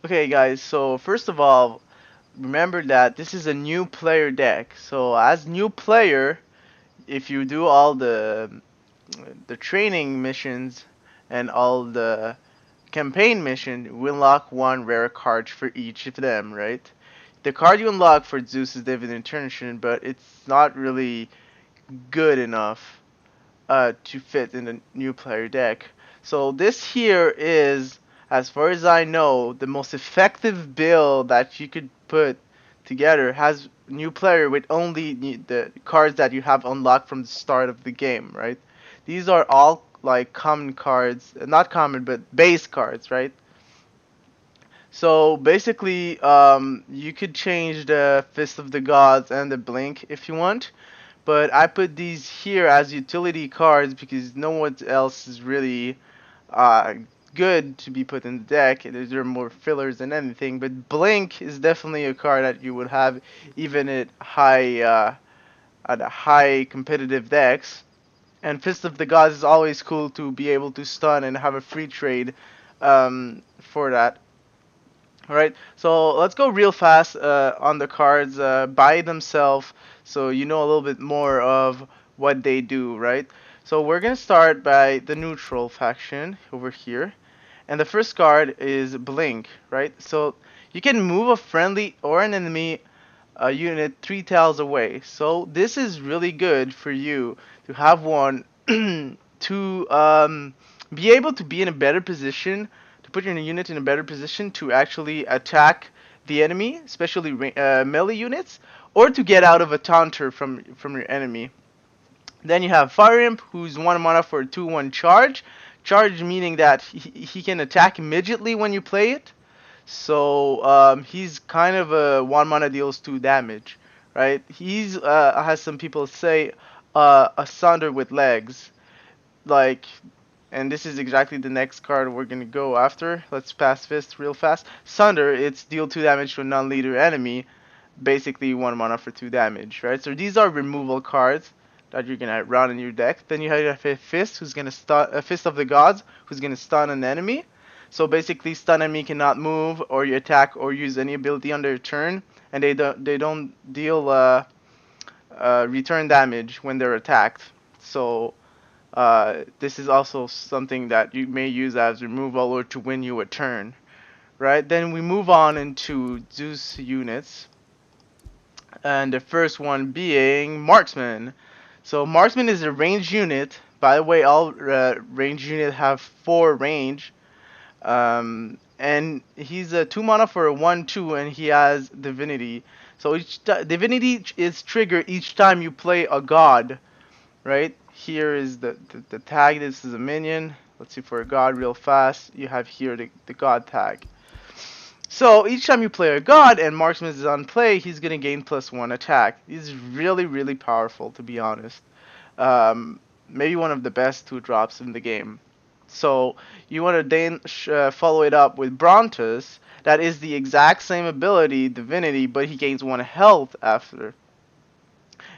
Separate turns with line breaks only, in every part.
Okay guys, so first of all, remember that this is a new player deck. So as new player, if you do all the training missions and all the campaign mission, we unlock one rare card for each of them, right? The card you unlock for Zeus is Dividend Internation, but it's not really good enough to fit in the new player deck. So this here is, as far as I know, the most effective build that you could put together. Has new player with only the cards that you have unlocked from the start of the game, right? These are all like common cards, not common but base cards, right? So basically, you could change the Fist of the Gods and the Blink if you want, but I put these here as utility cards because no one else is really uh, good to be put in the deck. There are more fillers than anything, but Blink is definitely a card that you would have even at high competitive decks. And Fist of the Gods is always cool to be able to stun and have a free trade for that. Alright, so let's go real fast on the cards by themselves so you know a little bit more of what they do, right? So we're going to start by the neutral faction over here. And the first card is Blink, right? So you can move a friendly or an enemy unit 3 tiles away. So this is really good for you to have one to be able to be in a better position, to put your unit in a better position to actually attack the enemy, especially melee units, or to get out of a taunter from your enemy. Then you have Fire Imp, who's 1 mana for a 2/1 charge. Charge meaning that he can attack immediately when you play it. So he's kind of a 1 mana deals 2 damage, right? He's has some people say a Sunder with legs, like, and this is exactly the next card we're gonna go after. Let's pass Fist real fast. Sunder, it's deal 2 damage to a non-leader enemy, basically 1 mana for 2 damage, right? So these are removal cards that you're gonna run in your deck. Then you have a Fist, who's gonna stun a Fist of the Gods, who's gonna stun an enemy. So basically, stun enemy cannot move or you attack or use any ability on their turn, and they don't deal return damage when they're attacked. So this is also something that you may use as removal or to win you a turn, right? Then we move on into Zeus units, and the first one being Marksman. So Marksman is a range unit. By the way, all range units have 4 range. And he's a 2 mana for a 1/2, and he has Divinity. So Divinity is triggered each time you play a god, right? Here is the tag. This is a minion. Let's see for a god real fast. You have here the god tag. So each time you play a god and Marksman is on play, he's gonna gain +1 attack. He's really, really powerful, to be honest. Maybe one of the best 2 drops in the game. So you want to then follow it up with Brontus. That is the exact same ability, Divinity, but he gains 1 health after.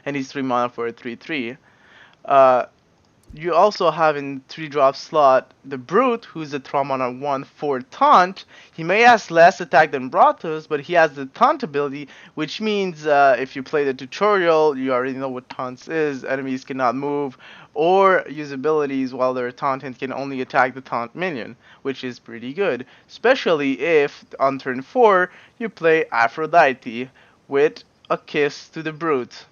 And he's 3 mana for a 3/3. Uh, you also have in 3-drop slot the Brute, who's a 3 mana 1/4 taunt. He may have less attack than Brontus, but he has the taunt ability, which means if you play the tutorial, you already know what taunts is. Enemies cannot move or use abilities while they're taunt and can only attack the taunt minion, which is pretty good, especially if on turn 4 you play Aphrodite with a kiss to the Brute.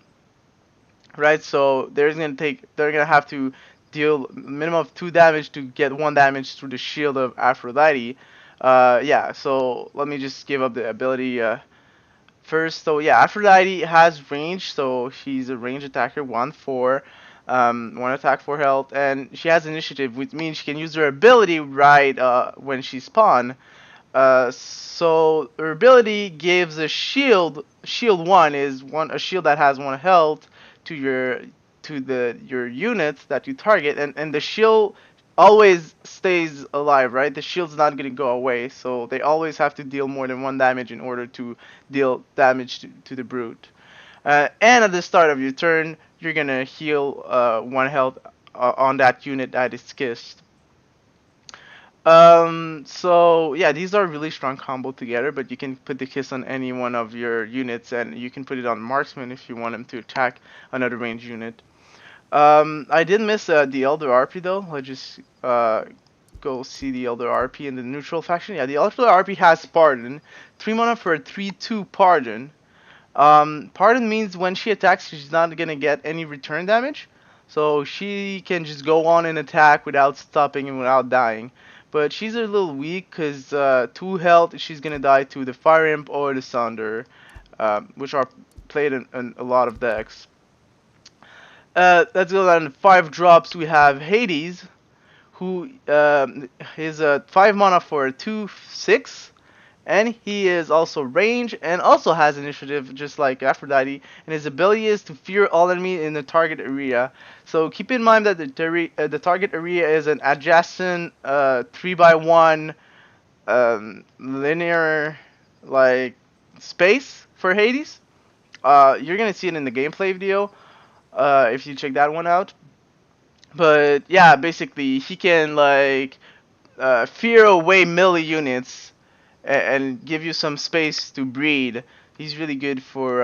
Right, so they're gonna have to deal minimum of 2 damage to get 1 damage through the shield of Aphrodite. Yeah, so let me just give up the ability first. So yeah, Aphrodite has range, so she's a range attacker, 1/4, 1 attack, 4 health, and she has initiative, which means she can use her ability right when she spawn. So her ability gives a shield. Shield 1 is a shield that has 1 health to your units that you target, and the shield always stays alive, right? The shield's not gonna go away, so they always have to deal more than 1 damage in order to deal damage to the Brute. And at the start of your turn, you're gonna heal 1 health on that unit that is kissed. So yeah, these are really strong combo together, but you can put the kiss on any one of your units, and you can put it on marksman if you want him to attack another ranged unit. I did miss the Elder RP though. Let's just go see the Elder RP in the neutral faction. Yeah, the Elder RP has Pardon. 3 mana for a 3/2 Pardon. Pardon means when she attacks, she's not gonna get any return damage. So she can just go on and attack without stopping and without dying. But she's a little weak because 2 health, she's gonna die to the Fire Imp or the Sunder, which are played in a lot of decks. Let's go down to 5 drops. We have Hades, who is a 5 mana for a 2/6. And he is also range and also has initiative just like Aphrodite. And his ability is to fear all enemies in the target area. So keep in mind that the target area is an adjacent 3x1 linear like space for Hades. You're gonna see it in the gameplay video if you check that one out. But yeah, basically he can like fear away melee units and give you some space to breed. He's really good for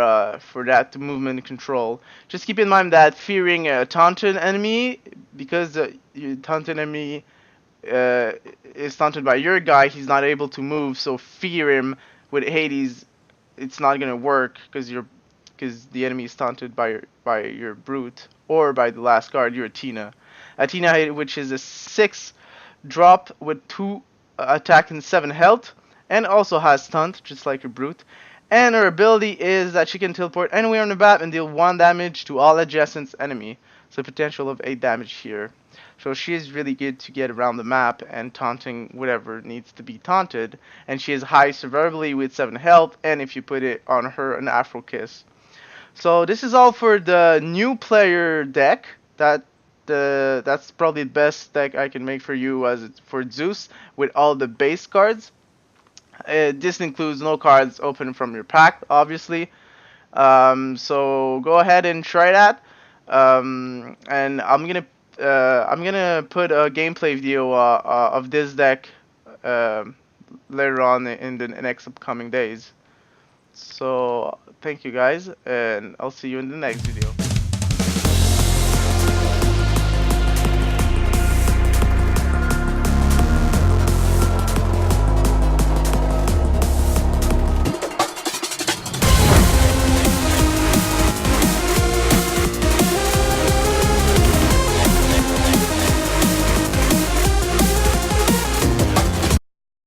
that movement control. Just keep in mind that fearing a taunted enemy, because your taunted enemy uh, is taunted by your guy, he's not able to move. So fear him with Hades. It's not gonna work because the enemy is taunted by your brute or by the last card, your Athena. Athena, which is a 6 drop with 2 attack and 7 health, and also has stunt, just like a brute. And her ability is that she can teleport anywhere on the map and deal 1 damage to all adjacent enemy. So potential of 8 damage here. So she is really good to get around the map and taunting whatever needs to be taunted. And she has high survivability with 7 health, and if you put it on her, an Afro Kiss. So this is all for the new player deck. That's probably the best deck I can make for you as for Zeus with all the base cards. This includes no cards open from your pack, obviously. So go ahead and try that. And I'm gonna put a gameplay video of this deck uh, later on in the next upcoming days. So thank you guys, and I'll see you in the next video.